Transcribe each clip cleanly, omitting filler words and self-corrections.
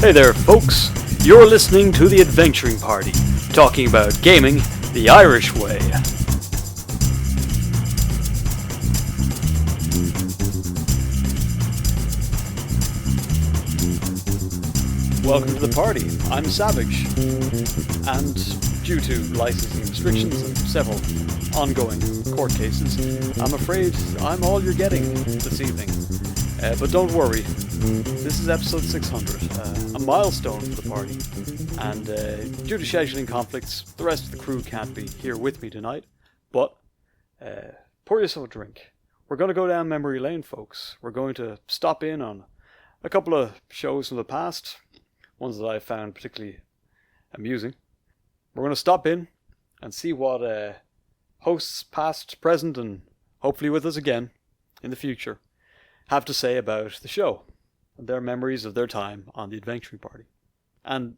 Hey there, folks. You're listening to The Adventuring Party, talking about gaming the Irish way. Welcome to the party. I'm Savage, and due to licensing restrictions and several ongoing court cases, I'm afraid I'm all you're getting this evening. But don't worry, this is episode 600, a milestone for the party, and due to scheduling conflicts, the rest of the crew can't be here with me tonight, but pour yourself a drink. We're going to go down memory lane, folks. We're going to stop in on a couple of shows from the past, ones that I found particularly amusing. We're going to stop in and see what hosts past, present, and hopefully with us again in the future have to say about the show and their memories of their time on the Adventuring Party. And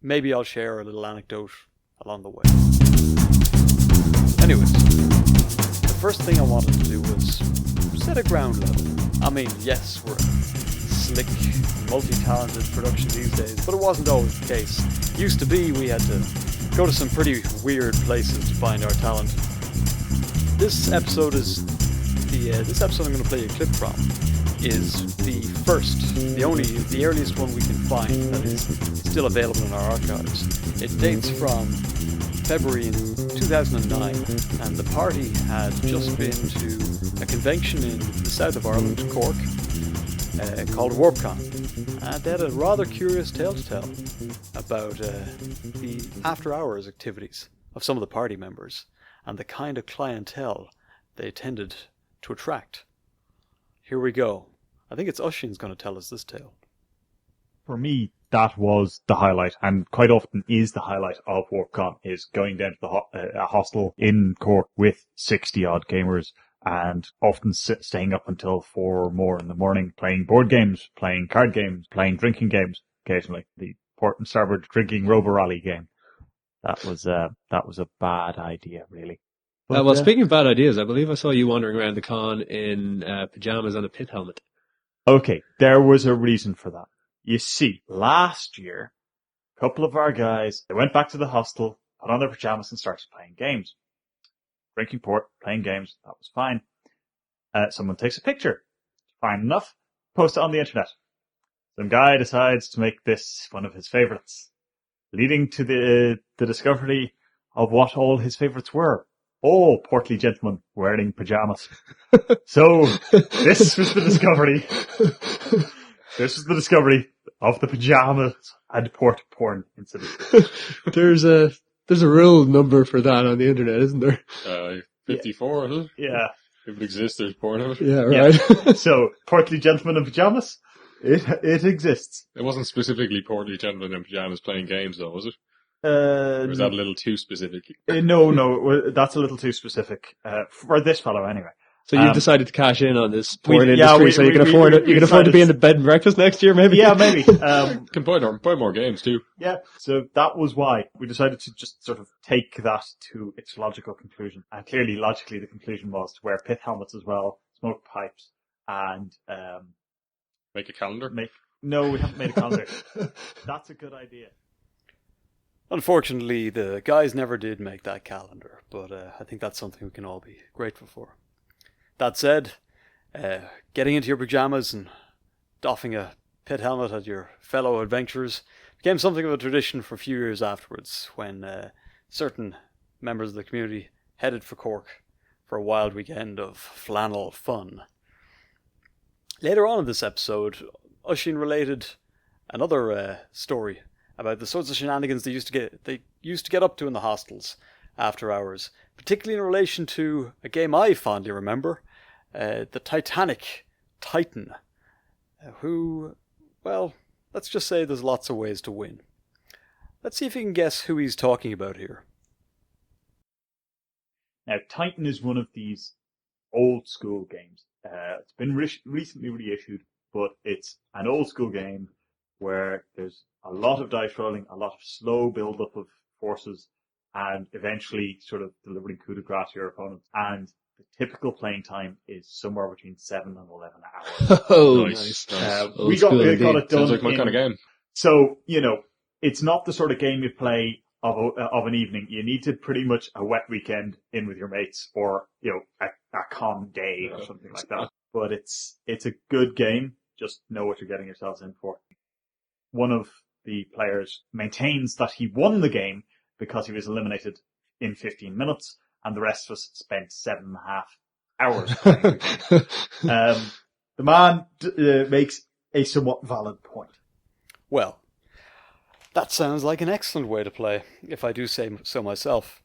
maybe I'll share a little anecdote along the way. Anyways, the first thing I wanted to do was set a ground level. I mean, yes, we're a slick, multi-talented production these days, but it wasn't always the case. Used to be we had to go to some pretty weird places to find our talent. This episode I'm going to play a clip from is the earliest one we can find that is still available in our archives. It dates from February in 2009, and the party had just been to a convention in the south of Ireland, Cork, called Retcon, and they had a rather curious tale to tell about the after-hours activities of some of the party members and the kind of clientele they tended to attract. Here we go. I think it's Ushin's going to tell us this tale. For me, that was the highlight, and quite often is the highlight of WarpCon, is going down to a hostel in Cork with 60-odd gamers, and often staying up until 4 or more in the morning, playing board games, playing card games, playing drinking games, occasionally. The port and starboard drinking robo-rally game. That was a bad idea, really. But, speaking of bad ideas, I believe I saw you wandering around the con in pyjamas and a pit helmet. Okay, there was a reason for that. You see, last year, a couple of our guys, they went back to the hostel, put on their pyjamas and started playing games. Drinking port, playing games, that was fine. Someone takes a picture. Fine enough. Post it on the internet. Some guy decides to make this one of his favourites, leading to the discovery of what all his favourites were. All portly gentlemen wearing pyjamas. So, this was the discovery. This was the discovery of the pyjamas and port porn incident. There's a real number for that on the internet, isn't there? 54, isn't it? Yeah. If it exists, there's porn of it. Yeah, right. Yeah. So, portly gentlemen in pyjamas, it exists. It wasn't specifically portly gentlemen in pyjamas playing games, though, was it? Or was that a little too specific? No, that's a little too specific for this fellow anyway. So you decided to cash in on this porn industry, so you can afford it. You can afford to be in the bed and breakfast next year, maybe. Yeah, maybe. Can buy more games too. Yeah, so that was why we decided to just sort of take that to its logical conclusion. And clearly, logically, the conclusion was to wear pit helmets as well, smoke pipes, and make a calendar. No, we haven't made a calendar. That's a good idea. Unfortunately, the guys never did make that calendar, but I think that's something we can all be grateful for. That said, getting into your pajamas and doffing a pit helmet at your fellow adventurers became something of a tradition for a few years afterwards, when certain members of the community headed for Cork for a wild weekend of flannel fun. Later on in this episode, Ushin related another story about the sorts of shenanigans they used to get up to in the hostels after hours, particularly in relation to a game I fondly remember, the Titanic Titan, who, well, let's just say there's lots of ways to win. Let's see if you can guess who he's talking about here. Now, Titan is one of these old school games. It's been recently reissued, but it's an old school game where there's a lot of dice rolling, a lot of slow build-up of forces, and eventually sort of delivering coup de grace to your opponent. And the typical playing time is somewhere between 7 and 11 hours. Oh, nice. We got it done. Sounds like my kind of game. So, it's not the sort of game you play of an evening. You need to pretty much a wet weekend in with your mates or, a con day or something like that. But it's a good game. Just know what you're getting yourselves in for. One of the players maintains that he won the game because he was eliminated in 15 minutes and the rest of us spent 7.5 hours playing the game. The man makes a somewhat valid point. Well, that sounds like an excellent way to play, if I do say so myself.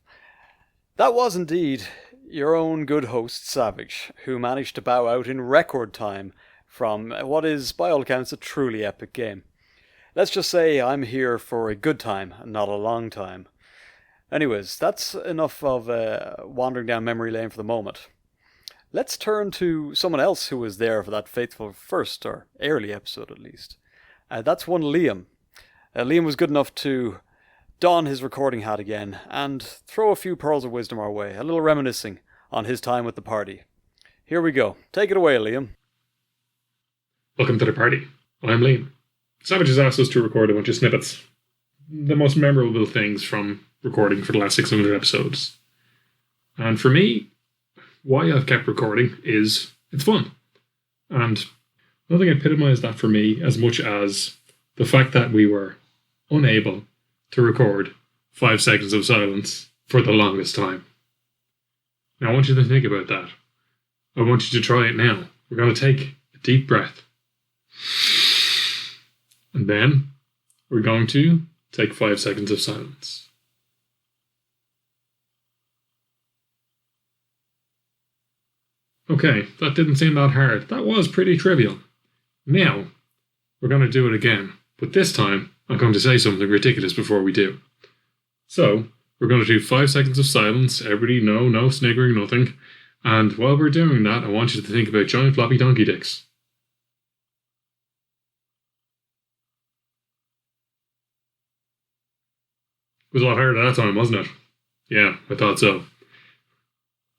That was indeed your own good host, Savage, who managed to bow out in record time from what is, by all accounts, a truly epic game. Let's just say I'm here for a good time, not a long time. Anyways, that's enough of wandering down memory lane for the moment. Let's turn to someone else who was there for that faithful first, or early episode at least. That's one Liam. Liam was good enough to don his recording hat again and throw a few pearls of wisdom our way, a little reminiscing on his time with the party. Here we go. Take it away, Liam. Welcome to the party. I'm Liam. Savage has asked us to record a bunch of snippets. The most memorable things from recording for the last 600 episodes. And for me, why I've kept recording is it's fun. And nothing epitomised that for me as much as the fact that we were unable to record 5 seconds of silence for the longest time. Now I want you to think about that. I want you to try it now. We're going to take a deep breath. And then we're going to take 5 seconds of silence. Okay, that didn't seem that hard. That was pretty trivial. Now, we're going to do it again. But this time, I'm going to say something ridiculous before we do. So, we're going to do 5 seconds of silence. Everybody, no sniggering, nothing. And while we're doing that, I want you to think about giant floppy donkey dicks. It was a lot harder that time, wasn't it? Yeah, I thought so.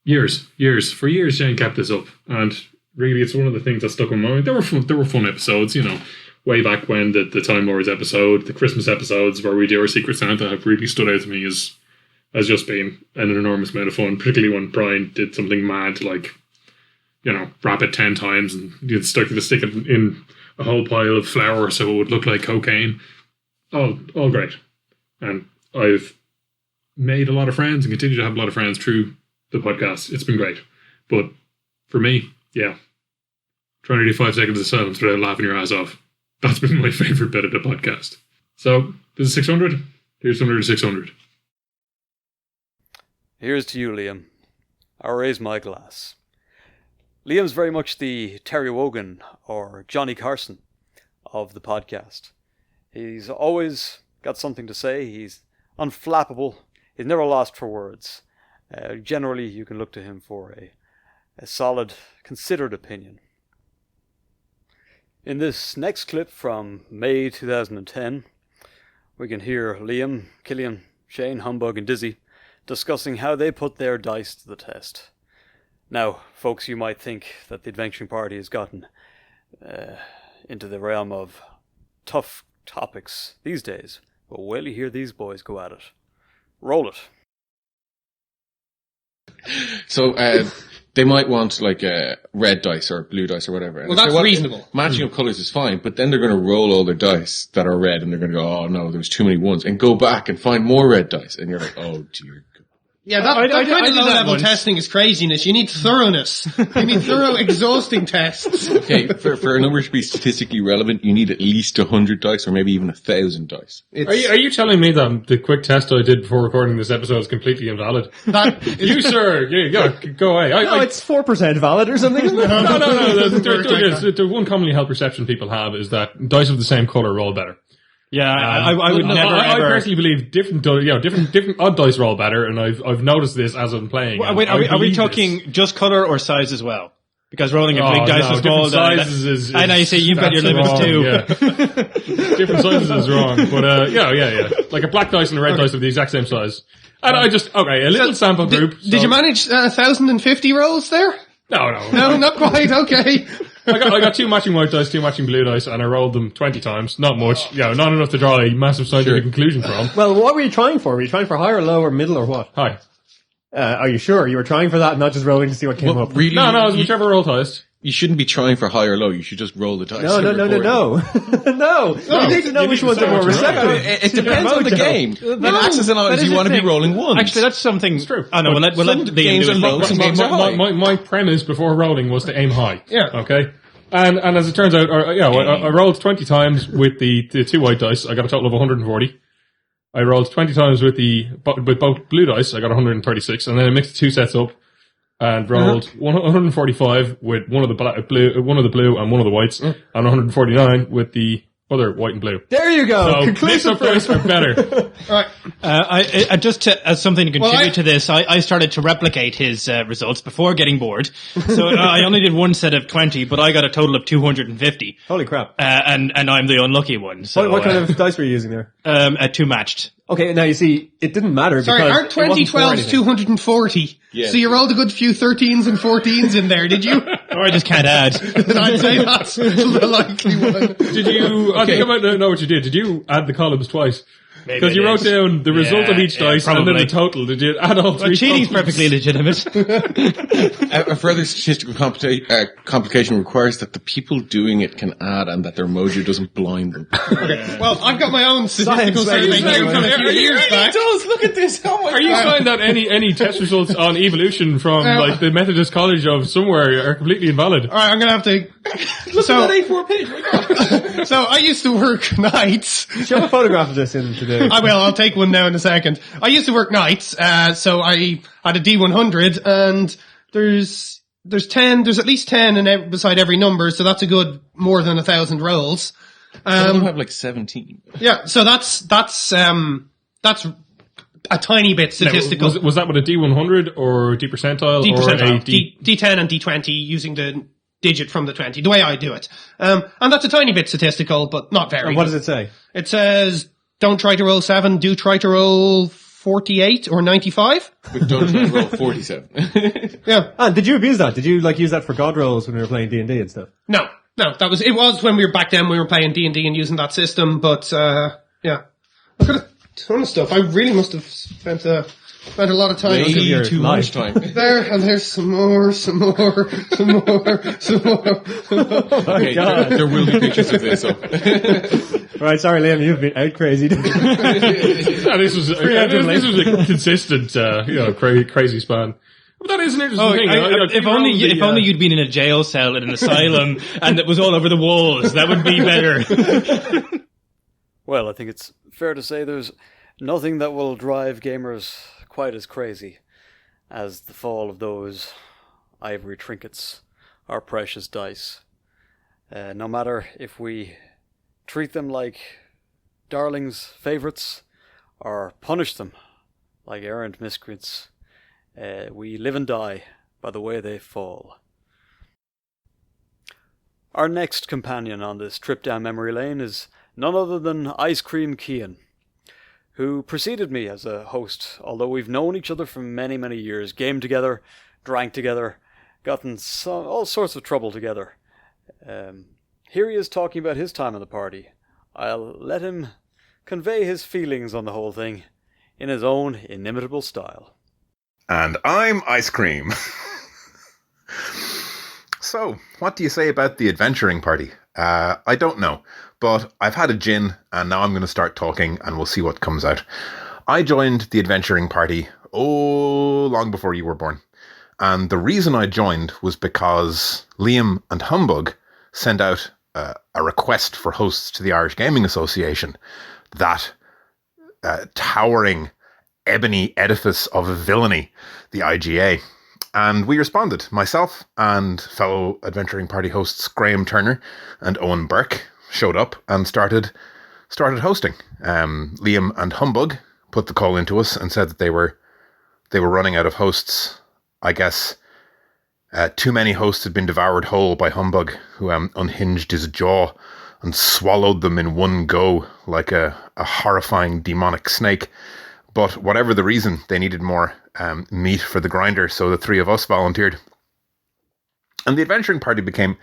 For years, Shane kept this up, and really, it's one of the things that stuck in my mind. There were fun episodes, way back when the Time Lords episode, the Christmas episodes where we do our Secret Santa have really stood out to me as just being an enormous amount of fun, particularly when Brian did something mad like, wrap it 10 times and you'd stick it in a whole pile of flour so it would look like cocaine. All great. And I've made a lot of friends and continue to have a lot of friends through the podcast. It's been great. But for me, yeah, trying to do 5 seconds of silence without laughing your ass off. That's been my favourite bit of the podcast. So, this is 600. Here's 100 to 600. Here's to you, Liam. I raise my glass. Liam's very much the Terry Wogan or Johnny Carson of the podcast. He's always got something to say. He's unflappable. He's never lost for words. Generally, you can look to him for a solid, considered opinion. In this next clip from May 2010, we can hear Liam, Killian, Shane, Humbug and Dizzy discussing how they put their dice to the test. Now, folks, you might think that the Adventuring Party has gotten into the realm of tough topics these days, but wait till you hear these boys go at it. Roll it. So they might want like red dice or blue dice or whatever. And well, that's reasonable. Matching up colours is fine, but then they're going to roll all their dice that are red and they're going to go, oh no, there's too many ones, and go back and find more red dice. And you're like, oh dear God. Yeah, that kind of low-level testing is craziness. You need thoroughness. You need thorough, exhausting tests. Okay, for a number to be statistically relevant, you need at least 100 dice or maybe even 1,000 dice. Are you telling me that the quick test I did before recording this episode is completely invalid? You, sir, go away. It's 4% valid or something, isn't it? No. The one commonly held perception people have is that dice of the same colour roll better. Yeah, I would never. I personally believe different odd dice roll better, and I've noticed this as I'm playing. Wait, are we talking just colour or size as well? Because rolling a big dice is small. Sizes I know you say you've got your limits wrong, too. Yeah. Different sizes is wrong, but yeah. Like a black dice and a red dice of the exact same size. And a little sample group. Did you manage 1,050 rolls there? No. No, not quite. Okay. I got 2 matching white dice, 2 matching blue dice, and I rolled them 20 times. Not much, not enough to draw a massive scientific conclusion from. Well, what were you trying for? Were you trying for high or low or middle or what? High. Are you sure? You were trying for that and not just rolling to see what came up? Really? No, it was whichever rolled highest. You shouldn't be trying for high or low. You should just roll the dice. No. No. You need to know which ones are more receptive. It depends on the game. In Axis and Allies, you want to be rolling ones. Actually, that's something. It's true. I know. We'll let the games are low, some games are high. My premise before rolling was to aim high. Yeah. Okay. And as it turns out, I rolled 20 times with the 2 white dice. I got a total of 140. I rolled 20 times with both blue dice. I got 136, and then I mixed the 2 sets up and rolled 145 with one of the blue and one of the whites, and 149 with the other white and blue. There you go. So Conclusive mixed up dice are better. Right. I just as something to contribute to this, I started to replicate his results before getting bored. So I only did one set of 20, but I got a total of 250. Holy crap. And I'm the unlucky one. So What kind of dice were you using there? 2 matched. Okay, now you see, it didn't matter Sorry, because our 2012 is 240. Yeah. So you rolled a good few 13s and 14s in there, did you? Or I just can't add. Then I'd say that's the likely one. Did you? I think I might know what you did. Did you add the columns twice? Because you wrote down the result of each dice and then the total. Did you add all 3 cheating's totals? perfectly legitimate. A further statistical complication requires that the people doing it can add and that their mojo doesn't blind them. Okay. Well, I've got my own statistical Science, survey right? from a few years back. Look at this. Oh my Are you saying that any test results on evolution from like the Methodist College of somewhere are completely invalid? Alright, I'm gonna have to... Look at that A4 page. So I used to work nights. show a photograph of this in today. I will. I'll take one now in a second. I used to work nights, so I had a D100, and there's at least 10 beside every number, so that's a good more than 1,000 rolls. Some of them have like 17. Yeah, so that's a tiny bit statistical. Now, was that with a D100 or D percentile? D or percentile, a D10 and D20 using the digit from the 20, the way I do it. And that's a tiny bit statistical, but not very. And what does it say? It says, don't try to roll 7, do try to roll 48 or 95. But don't try to roll 47. Yeah. And did you abuse that? Did you use that for god rolls when we were playing D&D and stuff? No, it was when we were back then, we were playing D&D and using that system, but, yeah. I've got a ton of stuff. I really must have spent a lot of time. Way too much time. There, and there's some more. Okay, there will be pictures of this up. Right, sorry Liam, you've been out crazy. This was a consistent, crazy span. But that is an interesting thing. If only you'd been in a jail cell in an asylum and it was all over the walls, that would be better. Well, I think it's fair to say there's nothing that will drive gamers quite as crazy as the fall of those ivory trinkets, our precious dice. No matter if we treat them like darlings, favourites, or punish them like errant miscreants, we live and die by the way they fall. Our next companion on this trip down memory lane is none other than Ice Cream Kean, who preceded me as a host, although we've known each other for many, many years, gamed together, drank together, gotten all sorts of trouble together. Here he is talking about his time in the party. I'll let him convey his feelings on the whole thing in his own inimitable style. And I'm Ice Cream. So, what do you say about the adventuring party? I don't know, but I've had a gin, and now I'm going to start talking, and we'll see what comes out. I joined the adventuring party, long before you were born. And the reason I joined was because Liam and Humbug sent out a request for hosts to the Irish Gaming Association. That towering ebony edifice of villainy, the IGA. And we responded. Myself and fellow adventuring party hosts Graham Turner and Owen Burke showed up and started hosting. Liam and Humbug put the call into us and said that they were running out of hosts. I guess too many hosts had been devoured whole by Humbug, who unhinged his jaw and swallowed them in one go like a horrifying demonic snake. But whatever the reason, they needed more meat for the grinder, so the three of us volunteered. And the adventuring party became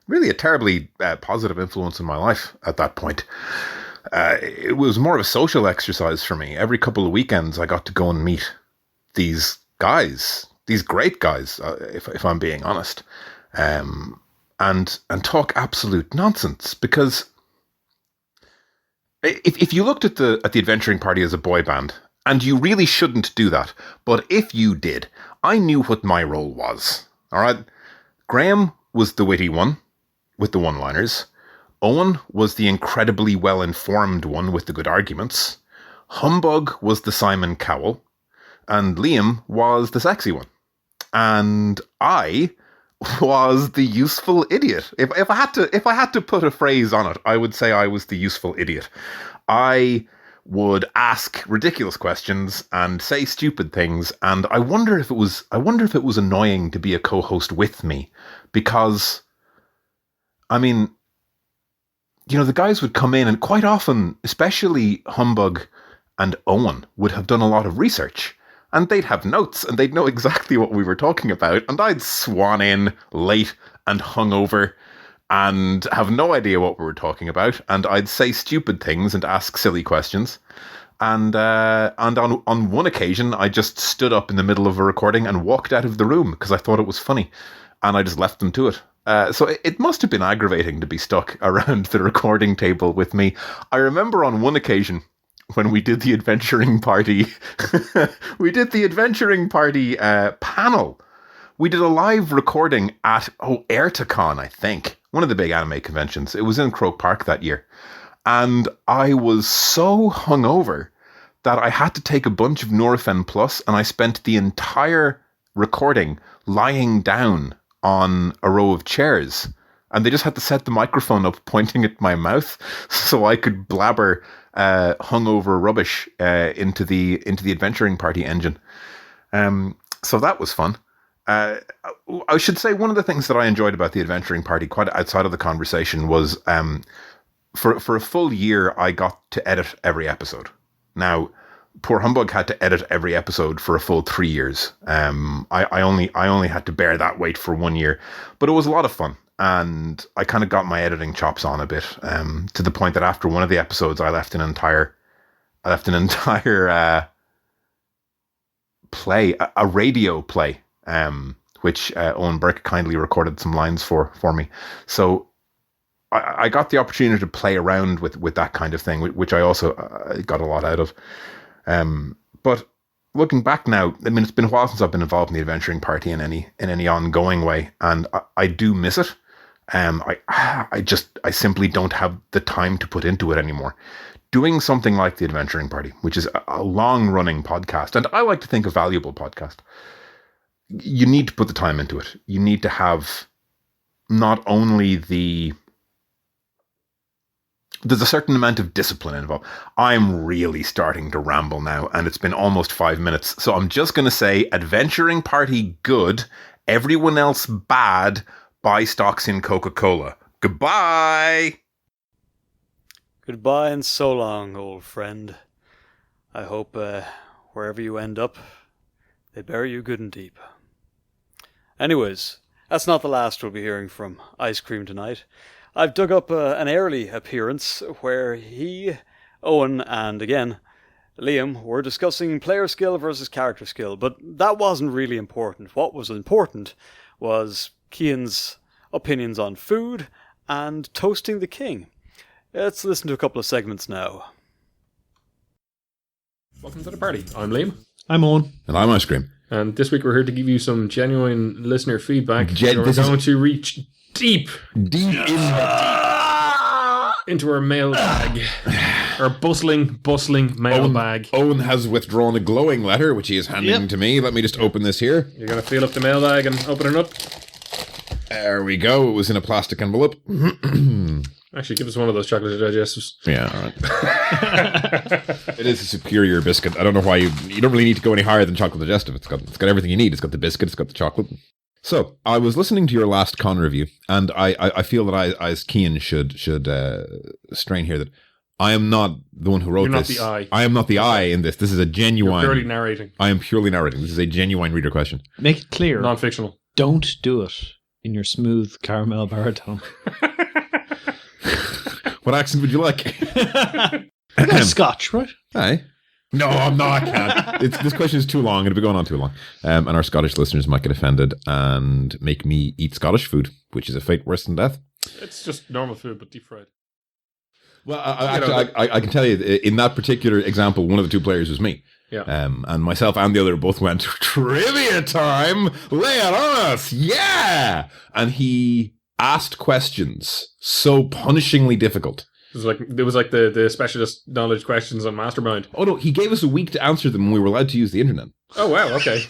really a terribly positive influence in my life at that point. It was more of a social exercise for me. Every couple of weekends, I got to go and meet these guys, these great guys, if I'm being honest, and talk absolute nonsense. Because if you looked at the Adventuring Party as a boy band, and you really shouldn't do that, but if you did, I knew what my role was. All right, Graham was the witty one with the one-liners. Owen was the incredibly well-informed one with the good arguments. Humbug was the Simon Cowell. And Liam was the sexy one. And I was the useful idiot. If I had to put a phrase on it, I would say I was the useful idiot. I would ask ridiculous questions and say stupid things, and I wonder if it was annoying to be a co-host with me, because I mean, you know, the guys would come in, and quite often, especially Humbug and Owen, would have done a lot of research, and they'd have notes, and they'd know exactly what we were talking about, and I'd swan in late and hungover and have no idea what we were talking about, and I'd say stupid things and ask silly questions. And on one occasion, I just stood up in the middle of a recording and walked out of the room because I thought it was funny, and I just left them to it. So it must have been aggravating to be stuck around the recording table with me. I remember on one occasion when we did the Adventuring Party, panel. We did a live recording at Retcon, I think, one of the big anime conventions. It was in Croke Park that year. And I was so hungover that I had to take a bunch of Nurofen Plus, and I spent the entire recording lying down on a row of chairs. And they just had to set the microphone up pointing at my mouth so I could blabber hungover rubbish into the Adventuring Party engine. So that was fun. I should say one of the things that I enjoyed about the Adventuring Party, quite outside of the conversation, was for a full year I got to edit every episode. Now, poor Humbug had to edit every episode for a full 3 years. I only had to bear that weight for 1 year, but it was a lot of fun, and I kind of got my editing chops on a bit, to the point that after one of the episodes, I left an entire play, a radio play, which Owen Burke kindly recorded some lines for me. So I got the opportunity to play around with that kind of thing, which I also got a lot out of. But looking back now, I mean, it's been a while since I've been involved in the Adventuring Party in any ongoing way, and I do miss it. I simply don't have the time to put into it anymore. Doing something like the Adventuring Party, which is a long-running podcast, and I like to think a valuable podcast, you need to put the time into it. You need to have not only there's a certain amount of discipline involved. I'm really starting to ramble now, and it's been almost 5 minutes. So I'm just going to say, Adventuring Party good, everyone else bad, buy stocks in Coca-Cola. Goodbye! Goodbye and so long, old friend. I hope wherever you end up, they bury you good and deep. Anyways, that's not the last we'll be hearing from Ice Cream tonight. I've dug up an early appearance where he, Owen, and again, Liam were discussing player skill versus character skill, but that wasn't really important. What was important was Cian's opinions on food and toasting the king. Let's listen to a couple of segments now. Welcome to the party. I'm Liam. I'm Owen. And I'm Ice Cream. And this week we're here to give you some genuine listener feedback. We're going to reach deep into our mailbag. Our bustling mailbag. Owen has withdrawn a glowing letter, which he is handing to me. Let me just open this here. You're going to feel up the mailbag and open it up. There we go. It was in a plastic envelope. Actually, give us one of those chocolate digestives. Yeah, all right. It is a superior biscuit. I don't know why you don't really need to go any higher than chocolate digestive. It's got everything you need. It's got the biscuit. It's got the chocolate. So I was listening to your last con review, and I feel that I as Cian should strain here that I am not the one who wrote this. You're not the I. I am not the I in this. This is a genuine. You're purely narrating. I am purely narrating. This is a genuine reader question. Make it clear. Non-fictional. Don't do it. in your smooth caramel baritone. What accent would you like? Scotch, right? Aye. No, I'm not. I can't. This question is too long. It'll be going on too long. And our Scottish listeners might get offended and make me eat Scottish food, which is a fate worse than death. It's just normal food, but deep fried. Well, I can tell you, in that particular example, one of the two players was me. Yeah. And myself and the other both went, trivia time! Lay it on us! Yeah! And he asked questions so punishingly difficult. It was like the specialist knowledge questions on Mastermind. Oh no, he gave us a week to answer them when we were allowed to use the internet. Oh wow, okay.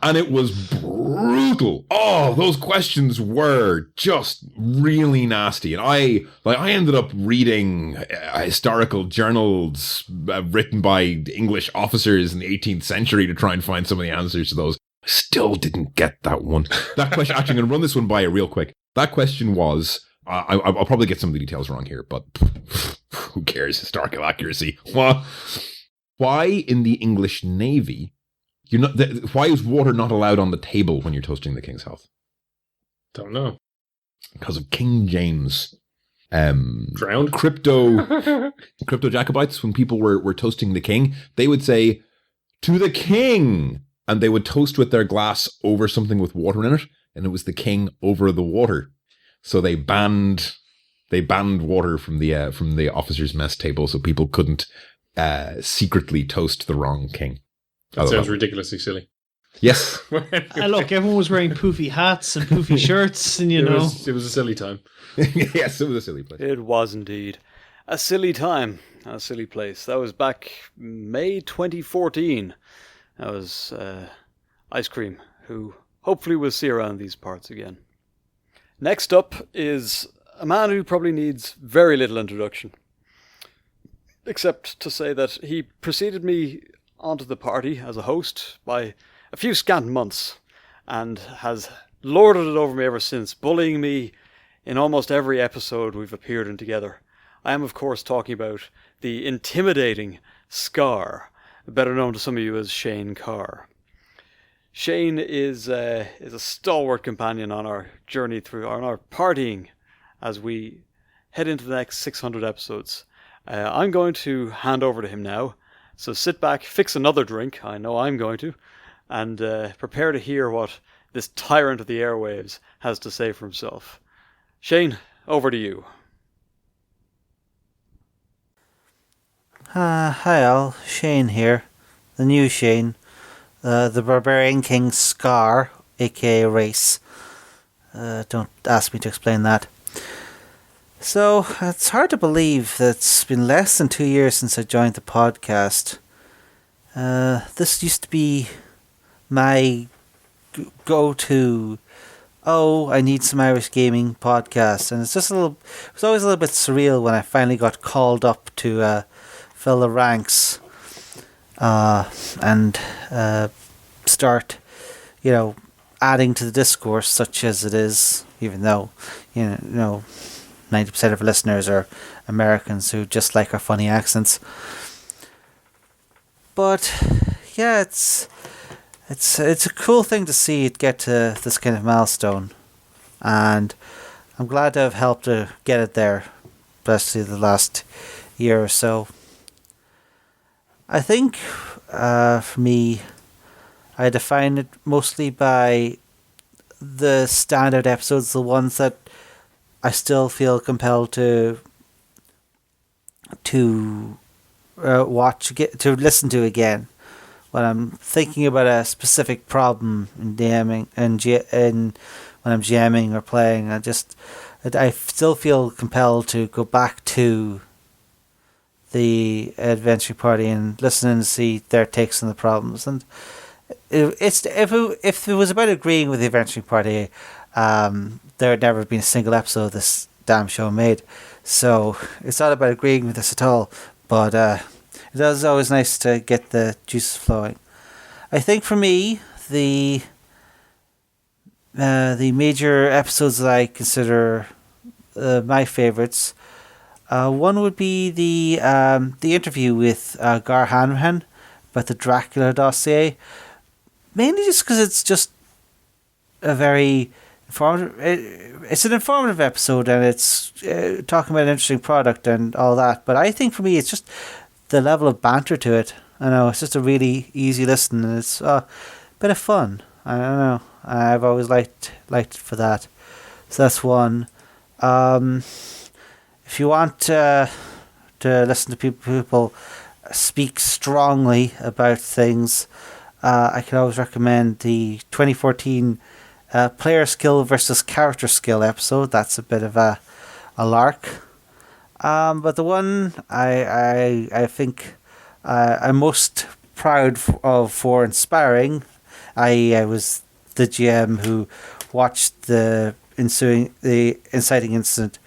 And it was brutal. Oh, those questions were just really nasty. And I ended up reading historical journals written by English officers in the 18th century to try and find some of the answers to those. Still didn't get that one. That question, actually, I'm going to run this one by you real quick. That question was, I'll probably get some of the details wrong here, but who cares? Historical accuracy. Why in the English Navy, why is water not allowed on the table when you're toasting the king's health? Don't know. Because of King James. Drowned? Crypto Jacobites, when people were toasting the king, they would say, to the king! And they would toast with their glass over something with water in it, and it was the king over the water. So they banned water from the officers' mess table, so people couldn't secretly toast the wrong king. That sounds ridiculously silly. Yes. Look, everyone was wearing poofy hats and poofy shirts, and it was a silly time. Yes, it was a silly place. It was indeed a silly time, a silly place. That was back May 2014. That was Ice Cream, who hopefully we'll see around these parts again. Next up is a man who probably needs very little introduction, except to say that he preceded me onto the party as a host by a few scant months, and has lorded it over me ever since, bullying me in almost every episode we've appeared in together. I am, of course, talking about the intimidating Scar, better known to some of you as Shane Carr. Shane is a stalwart companion on our journey on our partying as we head into the next 600 episodes. I'm going to hand over to him now, so sit back, fix another drink, I know I'm going to, and prepare to hear what this tyrant of the airwaves has to say for himself. Shane, over to you. Hi all, Shane here, the new Shane. The Barbarian King Scar, aka Race. Don't ask me to explain that. So, it's hard to believe that it's been less than 2 years since I joined the podcast. This used to be my go-to, I need some Irish gaming podcast, and it was always a little bit surreal when I finally got called up to fill the ranks. And start, adding to the discourse, such as it is, even though, 90% of our listeners are Americans who just like our funny accents. But yeah, it's a cool thing to see it get to this kind of milestone, and I'm glad to have helped to get it there, especially the last year or so. I think for me, I define it mostly by the standard episodes, the ones that I still feel compelled to listen to again when I'm thinking about a specific problem in DMing and when I'm GMing or playing. I still feel compelled to go back to the adventure party and listen and see their takes on the problems. And if it was about agreeing with the adventure party, there had never been a single episode this damn show made. So it's not about agreeing with this at all, but it is always nice to get the juices flowing. I think for me, the major episodes that I consider my favorites, one would be the interview with Gar Hanrahan about the Dracula dossier, mainly just because it's just a very it's an informative episode, and it's talking about an interesting product and all that. But I think for me, it's just the level of banter to it. I know it's just a really easy listen, and it's a bit of fun. I don't know. I've always liked it for that. So that's one. If you want to listen to people speak strongly about things, I can always recommend the 2014 player skill versus character skill episode. That's a bit of a lark. But the one I think I'm most proud of for inspiring, I was the GM who watched the inciting incident,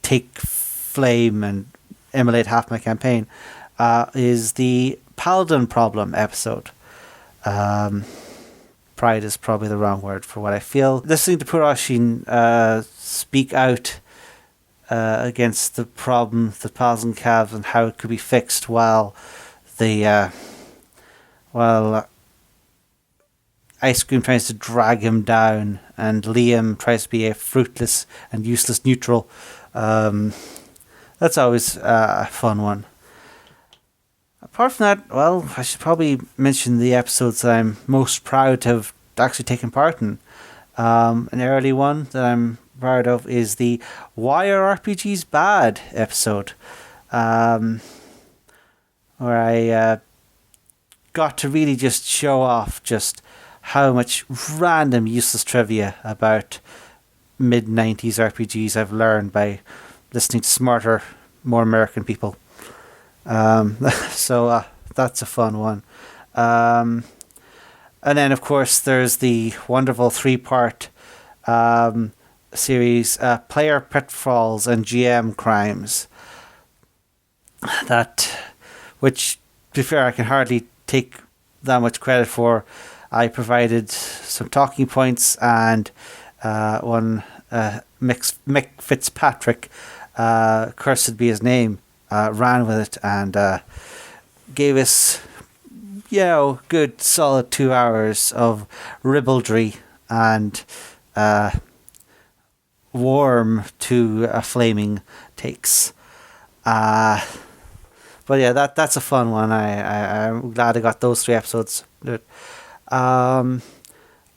take flame and immolate half my campaign, is the Paladin problem episode. Pride is probably the wrong word for what I feel. Listening to Puroshin speak out against the problem, the Paladin calves, and how it could be fixed while Ice Cream tries to drag him down, and Liam tries to be a fruitless and useless neutral. That's always a fun one. Apart from that, well, I should probably mention the episodes that I'm most proud to have actually taken part in. An early one that I'm proud of is the Why Are RPGs Bad episode, where I got to really just show off just how much random useless trivia about mid-90s RPGs I've learned by listening to smarter, more American people. So that's a fun one. And then, of course, there's the wonderful 3-part series, Player Pitfalls and GM Crimes. Which, to be fair, I can hardly take that much credit for. I provided some talking points, and one Mick Fitzpatrick, cursed be his name, ran with it and gave us, good solid 2 hours of ribaldry and warm to flaming takes. But yeah, that's a fun one. I'm glad I got those 3 episodes. I'm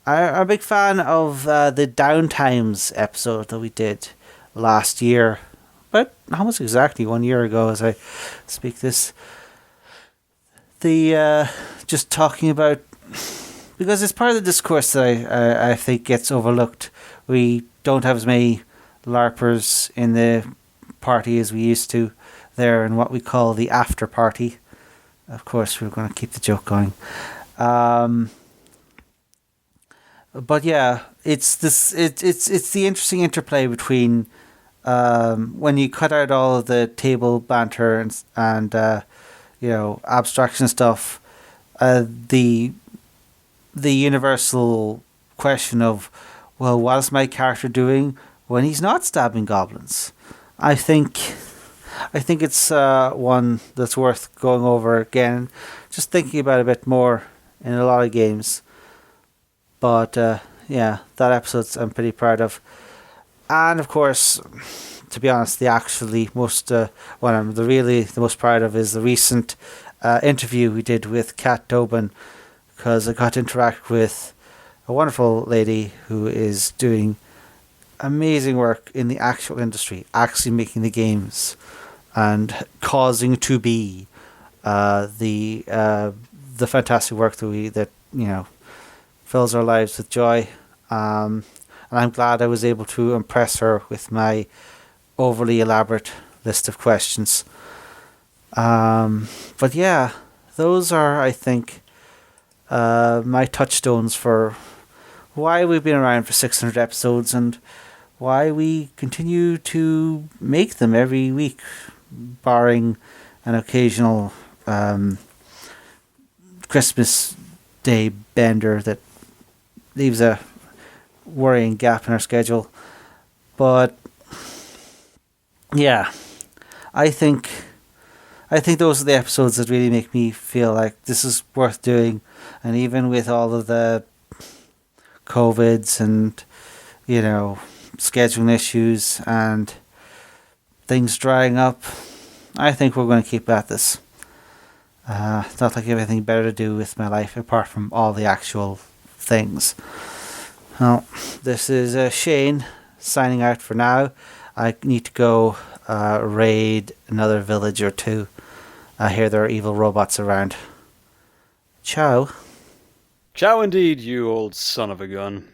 a big fan of the Downtimes episode that we did last year, but almost exactly 1 year ago as I speak this. The just talking about, because it's part of the discourse that I think gets overlooked. We don't have as many LARPers in the party as we used to. They're in what we call the after party. Of course, we're going to keep the joke going. But yeah, it's the interesting interplay between when you cut out all of the table banter and abstraction stuff, the universal question of, well, what is my character doing when he's not stabbing goblins? I think it's one that's worth going over again, just thinking about it a bit more in a lot of games. But that episode I'm pretty proud of. And of course, to be honest, the most proud of is the recent interview we did with Kat Tobin, because I got to interact with a wonderful lady who is doing amazing work in the actual industry, actually making the games and causing to be the fantastic work that fills our lives with joy. And I'm glad I was able to impress her with my overly elaborate list of questions. But yeah, those are, I think, my touchstones for why we've been around for 600 episodes and why we continue to make them every week, barring an occasional Christmas Day bender that leaves a worrying gap in our schedule. But yeah, I think those are the episodes that really make me feel like this is worth doing. And even with all of the COVIDs and, scheduling issues and things drying up, I think we're going to keep at this. Not like I have anything better to do with my life apart from all the actual things. Well, this is Shane signing out for now. I need to go raid another village or two. I hear there are evil robots around. Ciao. Ciao indeed, you old son of a gun.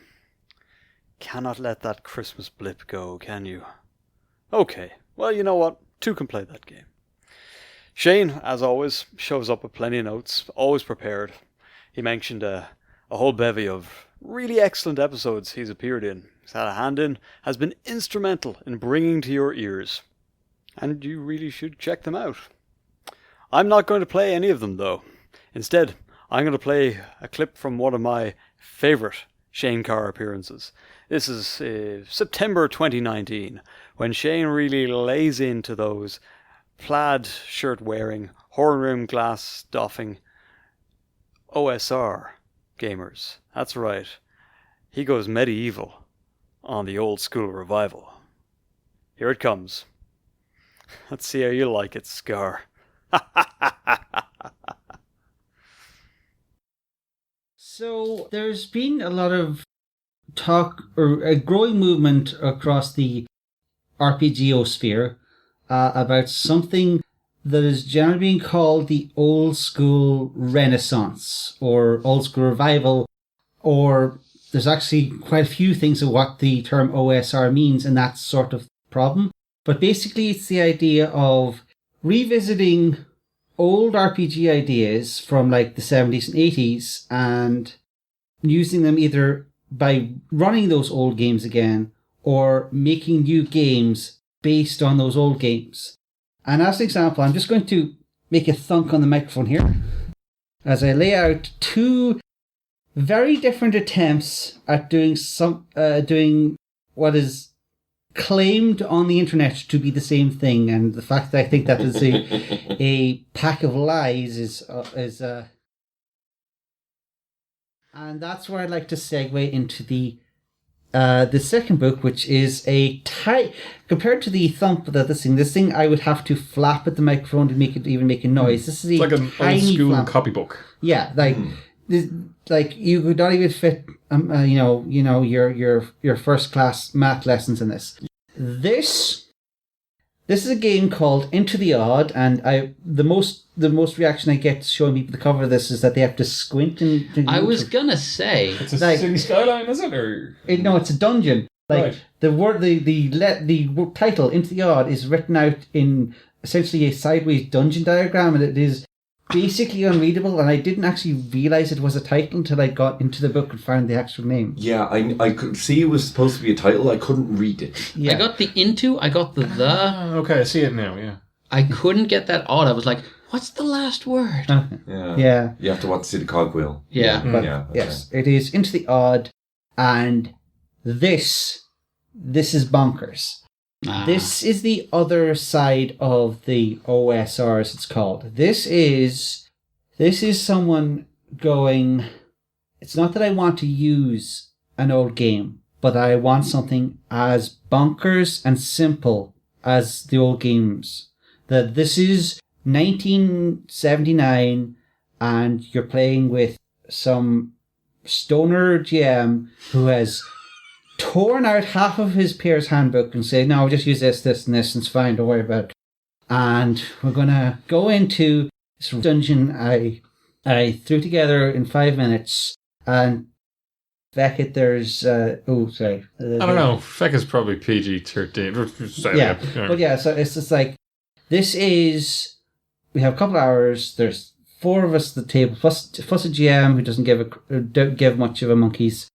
Cannot let that Christmas blip go, can you? Okay, well, you know what? Two can play that game. Shane, as always, shows up with plenty of notes, always prepared. He mentioned a whole bevy of really excellent episodes he's appeared in. He's had a hand in, has been instrumental in bringing to your ears. And you really should check them out. I'm not going to play any of them, though. Instead, I'm going to play a clip from one of my favourite Shane Carr appearances. This is September 2019, when Shane really lays into those plaid shirt wearing, horn rim glass doffing OSR gamers. That's right. He goes medieval on the old school revival. Here it comes. Let's see how you like it, Scar. So there's been a lot of talk or a growing movement across the RPGosphere about something that is generally being called the old school renaissance or old school revival, or there's actually quite a few things of what the term OSR means and that sort of problem. But basically it's the idea of revisiting old RPG ideas from like the 70s and 80s and using them either by running those old games again or making new games based on those old games. And as an example, I'm just going to make a thunk on the microphone here as I lay out two very different attempts at doing what is claimed on the internet to be the same thing, and the fact that I think that is a pack of lies is and that's where I'd like to segue into the second book, which is compared to the thump that this thing I would have to flap at the microphone to make it even make a noise. This is it's like an old school copybook. Yeah, like you could not even fit your first class math lessons in this. This is a game called Into the Odd, and the most reaction I get showing people the cover of this is that they have to squint. I was gonna say it's a city skyline, is it? Or no, it's a dungeon. Right. The title Into the Odd is written out in essentially a sideways dungeon diagram, and it is basically unreadable, and I didn't actually realise it was a title until I got into the book and found the actual name. Yeah, I could see it was supposed to be a title. I couldn't read it. Yeah. I got the into, I got the. Okay, I see it now, yeah. I couldn't get that odd. I was like, what's the last word? Yeah. You have to watch see the cogwheel. Yeah. But yes, it is Into the Odd, and this is bonkers. This is the other side of the OSR, as it's called. This is someone going, it's not that I want to use an old game, but I want something as bonkers and simple as the old games. That this is 1979 and you're playing with some stoner GM who has torn out half of his peer's handbook and say, no, just use this, this, and this, and it's fine, don't worry about it. And we're going to go into this dungeon I threw together in 5 minutes, and Beckett, there's... I don't know, Becket's probably PG-13. Yeah, but yeah, so it's just like, we have a couple of hours, there's 4 of us at the table, plus a GM who doesn't give much of a monkeys.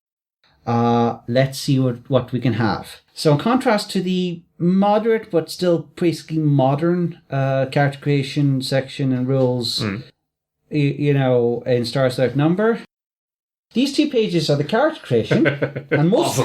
Let's see what we can have. So in contrast to the moderate but still basically modern character creation section and rules, in Stars Without Number, these 2 pages are the character creation, and most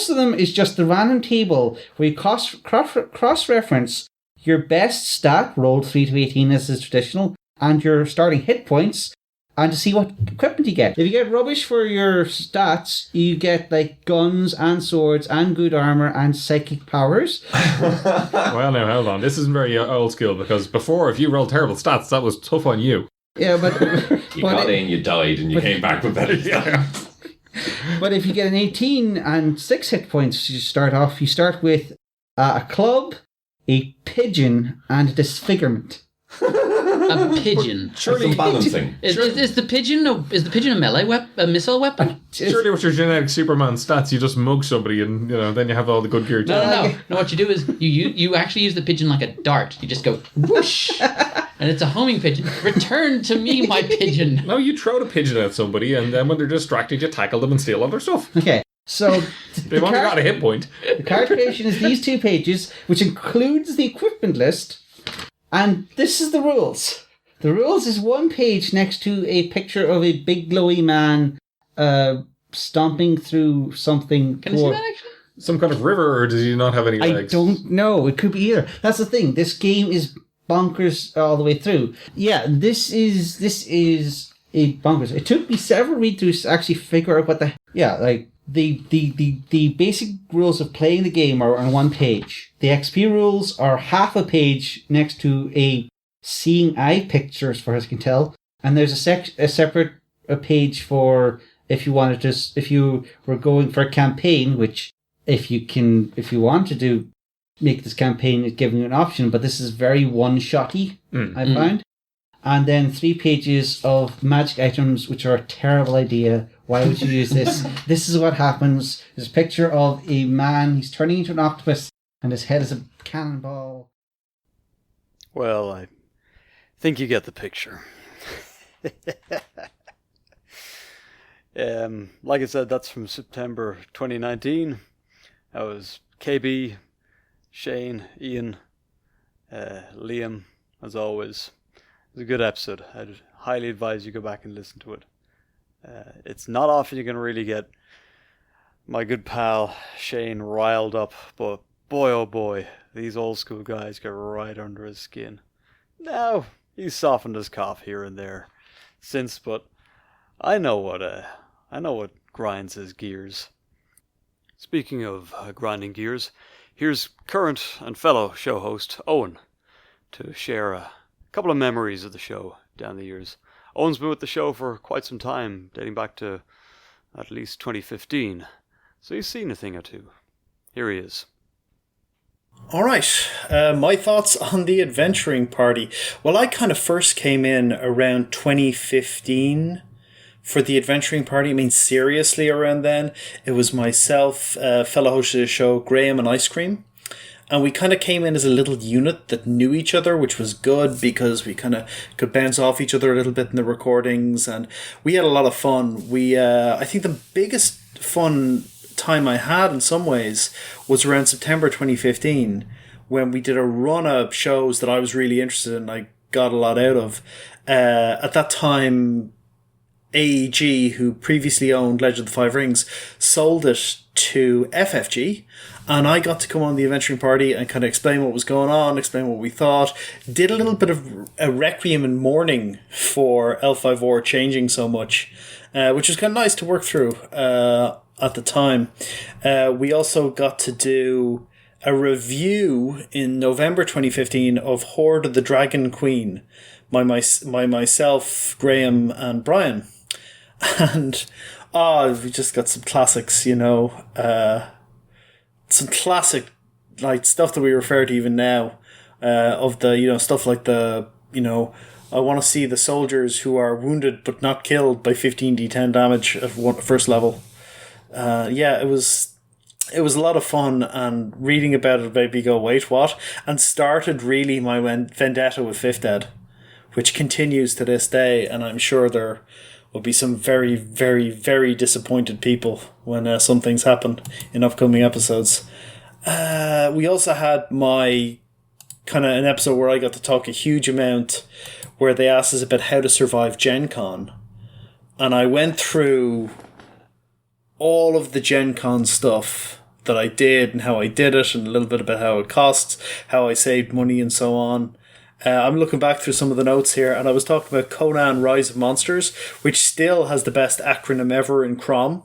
of them is just the random table where you cross-reference your best stat rolled 3 to 18 as is traditional, and your starting hit points, and to see what equipment you get. If you get rubbish for your stats, you get like guns and swords and good armor and psychic powers. Well, now hold on. This isn't very old school, because before, if you rolled terrible stats, that was tough on you. Yeah, but you got in, you died, and you came back with better stuff. But if you get an 18 and 6 hit points, you start with a club, a pigeon, and a disfigurement. A pigeon. Surely balancing. Is the pigeon a melee weapon, a missile weapon? Surely with your genetic Superman stats, you just mug somebody and then you have all the good gear. No. What you do is you actually use the pigeon like a dart. You just go whoosh, and it's a homing pigeon. Return to me, my pigeon. No, you throw the pigeon at somebody, and then when they're distracted, you tackle them and steal all their stuff. Okay, so they've only got a hit point. The card creation is these 2 pages, which includes the equipment list. And this is the rules. The rules is 1 page next to a picture of a big glowy man stomping through something. Can I see that actually? Some kind of river, or does he not have any legs? I don't know. It could be either. That's the thing. This game is bonkers all the way through. Yeah, this is a bonkers. It took me several read-throughs to actually figure out what the... Yeah, like... The basic rules of playing the game are on 1 page. The XP rules are half a page next to a seeing eye picture, as far as I can tell. And there's a separate page for if you were going for a campaign, which if you want to make this campaign, it's giving you an option. But this is very one-shotty, I found. And then 3 pages of magic items, which are a terrible idea. Why would you use this? This is what happens. There's a picture of a man. He's turning into an octopus, and his head is a cannonball. Well, I think you get the picture. Like I said, that's from September 2019. That was KB, Shane, Ian, Liam, as always. It was a good episode. I'd highly advise you go back and listen to it. It's not often you can really get my good pal Shane riled up, but boy oh boy, these old school guys get right under his skin. Now, he's softened his cough here and there since, but I know what grinds his gears. Speaking of grinding gears, here's current and fellow show host Owen to share a couple of memories of the show down the years. Owen's been with the show for quite some time, dating back to at least 2015, so he's seen a thing or two. Here he is. Alright, my thoughts on the adventuring party. Well, I kind of first came in around 2015 for the adventuring party. I mean, seriously around then. It was myself, fellow host of the show, Graham and Ice Cream. And we kind of came in as a little unit that knew each other, which was good because we kind of could bounce off each other a little bit in the recordings, and we had a lot of fun. I think the biggest fun time I had in some ways was around September 2015 when we did a run of shows that I was really interested in. I got a lot out of. At that time, AEG, who previously owned Legend of the Five Rings, sold it to FFG. And I got to come on the adventuring party and kind of explain what was going on, explain what we thought. Did a little bit of a requiem and mourning for L5R changing so much, which was kind of nice to work through at the time. We also got to do a review in November 2015 of Horde of the Dragon Queen by myself, Graham, and Brian. And we just got some classics, some classic like stuff that we refer to even now, of the stuff like the I want to see the soldiers who are wounded but not killed by 15d10 damage at first level. It was a lot of fun, and reading about it made me go, wait, what? And started really my vendetta with 5th Ed, which continues to this day, and I'm sure there will be some very, very, very disappointed people when some things happen in upcoming episodes. We also had my kind of an episode where I got to talk a huge amount, where they asked us about how to survive Gen Con. And I went through all of the Gen Con stuff that I did and how I did it, and a little bit about how it costs, how I saved money and so on. I'm looking back through some of the notes here, and I was talking about Conan Rise of Monsters, which still has the best acronym ever in Crom.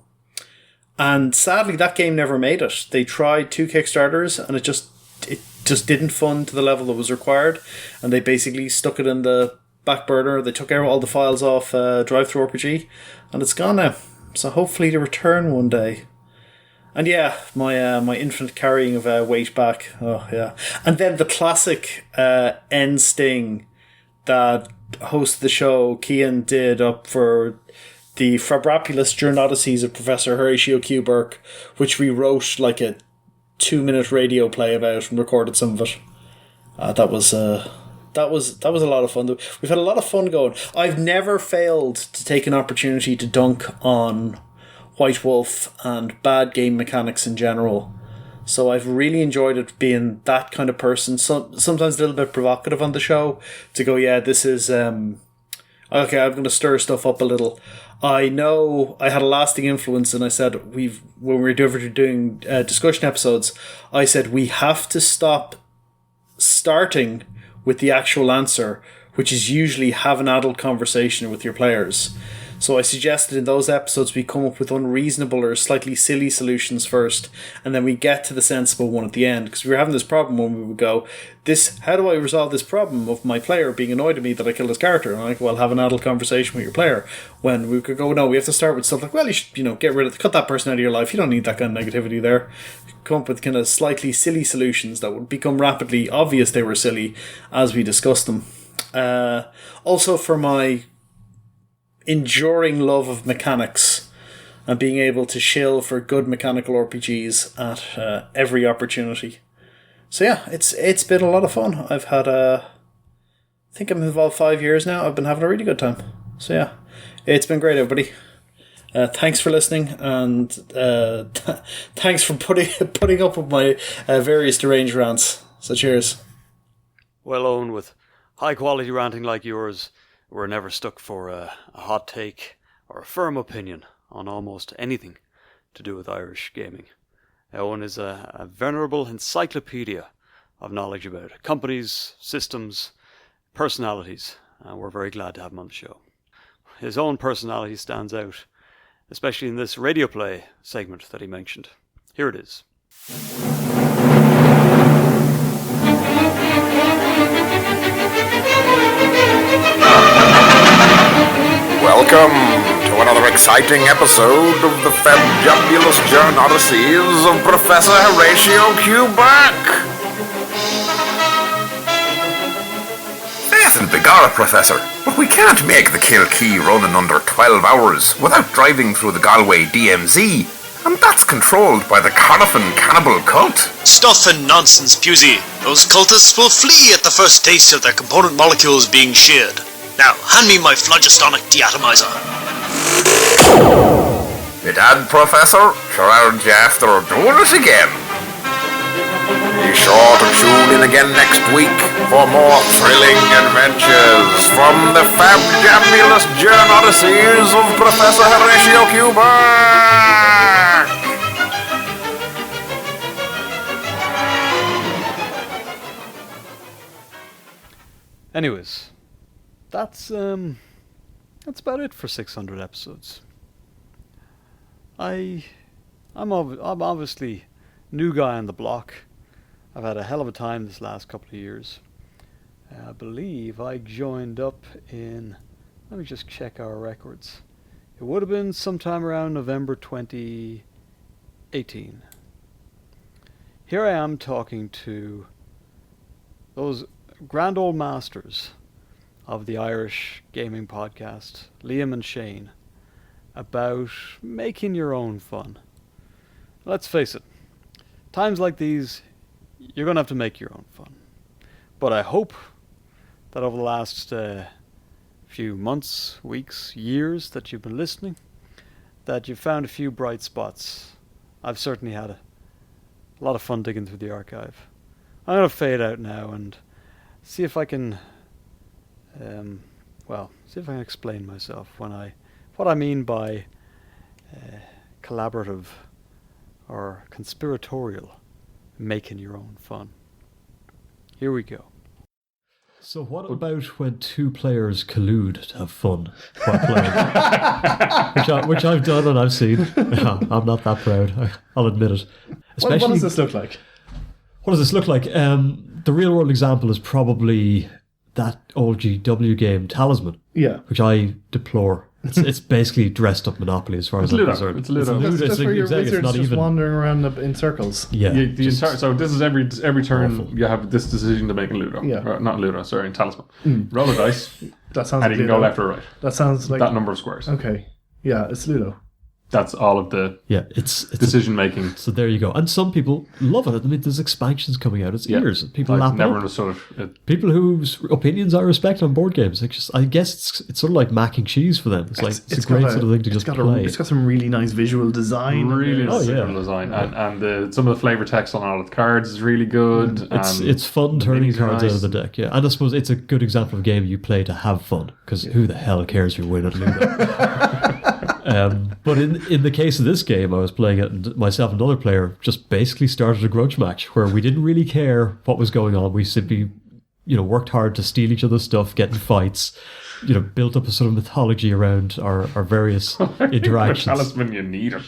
And sadly, that game never made it. They tried 2 Kickstarters, and it just didn't fund to the level that was required, and they basically stuck it in the back burner. They took out all the files off Drive-Thru RPG, and it's gone now. So hopefully to return one day. And yeah, my infinite carrying of weight back. Oh yeah, and then the classic end sting that host of the show Cian did up for the Fabrapulous Journodicies of Professor Horatio Q. Burke, which we wrote like a 2-minute radio play about and recorded some of it. That was a lot of fun. We've had a lot of fun going. I've never failed to take an opportunity to dunk on White Wolf and bad game mechanics in general. So I've really enjoyed it being that kind of person. Sometimes a little bit provocative on the show to go, yeah, this is okay, I'm going to stir stuff up a little. I know I had a lasting influence, and I said when we were doing discussion episodes, I said we have to stop starting with the actual answer, which is usually have an adult conversation with your players. So I suggested in those episodes we come up with unreasonable or slightly silly solutions first, and then we get to the sensible one at the end. Because we were having this problem when we would go, how do I resolve this problem of my player being annoyed at me that I killed his character? And I'm like, well, have an adult conversation with your player. When we could go, no, we have to start with stuff like, well, you should, cut that person out of your life. You don't need that kind of negativity there. Come up with kind of slightly silly solutions that would become rapidly obvious they were silly as we discussed them. Also for my enduring love of mechanics and being able to shill for good mechanical RPGs at every opportunity. So yeah, it's been a lot of fun. I've had I think I'm involved 5 years now. I've been having a really good time. So yeah, it's been great, everybody. Thanks for listening, and thanks for putting up with my various deranged rants. So cheers. Well, Owen, with high quality ranting like yours, we're never stuck for a hot take or a firm opinion on almost anything to do with Irish gaming. Owen is a venerable encyclopedia of knowledge about companies, systems, personalities, and we're very glad to have him on the show. His own personality stands out, especially in this radio play segment that he mentioned. Here it is. Welcome to another exciting episode of the Fabulous Journodicies of Professor Horatio Q. Burke. Listen, begorra, Professor, but we can't make the Kilkee run in under 12 hours without driving through the Galway DMZ, and that's controlled by the Corofin cannibal cult. Stuff and nonsense, Pusey. Those cultists will flee at the first taste of their component molecules being sheared. Now, hand me my phlogistomic deatomizer. Bedad, Professor, sure aren't you after doing it again? Be sure to tune in again next week for more thrilling adventures from the fabulous Journodicies of Professor Horatio Q. Burke. Anyways, that's about it for 600 episodes. I'm obviously new guy on the block. I've had a hell of a time this last couple of years. I believe I joined up in, let me just check our records. It would have been sometime around November 2018. Here I am talking to those grand old masters of the Irish gaming podcast, Liam and Shane, about making your own fun. Let's face it, times like these, you're going to have to make your own fun. But I hope that over the last few months, weeks, years that you've been listening, that you've found a few bright spots. I've certainly had a lot of fun digging through the archive. I'm going to fade out now and see if I can explain myself what I mean by collaborative or conspiratorial making your own fun. Here we go. So what about when two players collude to have fun while playing? which I've done and I've seen. I'm not that proud. I'll admit it. What does this look like? What does this look like? The real world example is probably that old GW game Talisman. Yeah. Which I deplore. It's basically dressed up Monopoly as far as I'm concerned. It's Ludo. That's where your wizards just even wandering around in circles. Yeah. So this is every turn you have this decision to make in Ludo. Yeah. Not Ludo, sorry, in Talisman. Roll a dice. That sounds and like you can Ludo. go left or right. That sounds like that number of squares. Okay. Yeah, it's Ludo. That's all of the it's decision making. So there you go. And some people love it. I mean, there's expansions coming out. It's ears. People lap never it up. understood it. People whose opinions I respect on board games. I guess it's sort of like mac and cheese for them. It's a great sort of thing to just play. It's got some really nice visual design. Really nice visual design. And some of the flavor text on all of the cards is really good. It's fun turning cards out of the deck, yeah. And I suppose it's a good example of a game you play to have fun, because who the hell cares if you win at Ludo? But in the case of this game, I was playing it, and myself and another player just basically started a grudge match where we didn't really care what was going on. We simply, worked hard to steal each other's stuff, get in fights, built up a sort of mythology around our various interactions. Talisman, you need it.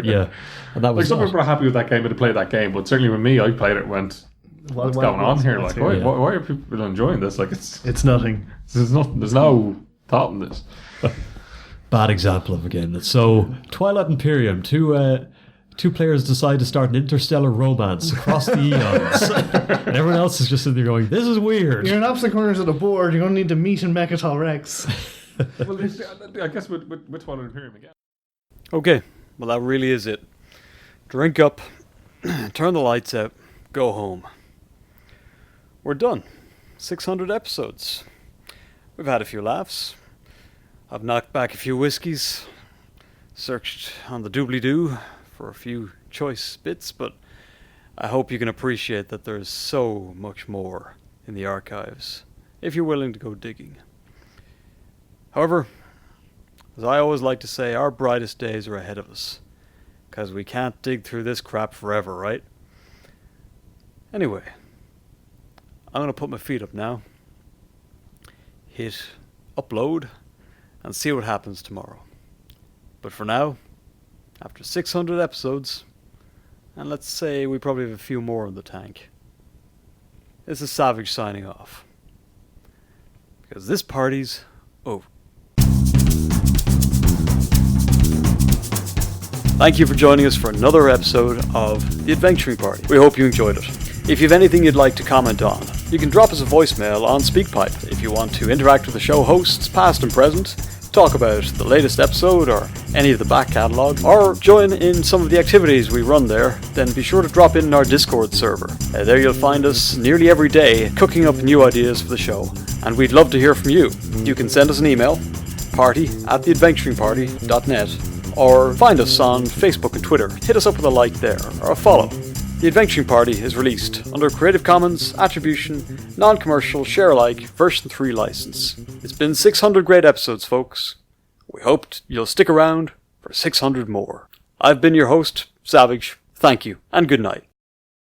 Yeah, and that was some people are happy with that game and to play that game, but certainly with me, I played it and went, what's going on here? Like, why are people enjoying this? Like, it's nothing. There's no thought in this. Bad example of a game. So, Twilight Imperium, two players decide to start an interstellar romance across the eons. And everyone else is just sitting there going, this is weird. You're in opposite corners of the board. You're going to need to meet in Mechatol Rex. Well, I guess with Twilight Imperium again. Okay, well that really is it. Drink up, turn the lights out, go home. We're done. 600 episodes. We've had a few laughs. I've knocked back a few whiskies, searched on the doobly-doo for a few choice bits, but I hope you can appreciate that there's so much more in the archives, if you're willing to go digging. However, as I always like to say, our brightest days are ahead of us, because we can't dig through this crap forever, right? Anyway, I'm going to put my feet up now, hit upload, and see what happens tomorrow. But for now, after 600 episodes, and let's say we probably have a few more in the tank, this is Savage signing off. Because this party's over. Thank you for joining us for another episode of The Adventuring Party. We hope you enjoyed it. If you have anything you'd like to comment on, you can drop us a voicemail on SpeakPipe. If you want to interact with the show hosts, past and present, talk about the latest episode or any of the back catalogue, or join in some of the activities we run there, then be sure to drop in our Discord server. There you'll find us nearly every day cooking up new ideas for the show, and we'd love to hear from you. You can send us an email, party@theadventuringparty.net, or find us on Facebook and Twitter. Hit us up with a like there, or a follow. The Adventuring Party is released under Creative Commons Attribution, Non-Commercial, Share-alike, version 3 license. It's been 600 great episodes, folks. We hope you'll stick around for 600 more. I've been your host, Savage. Thank you, and good night.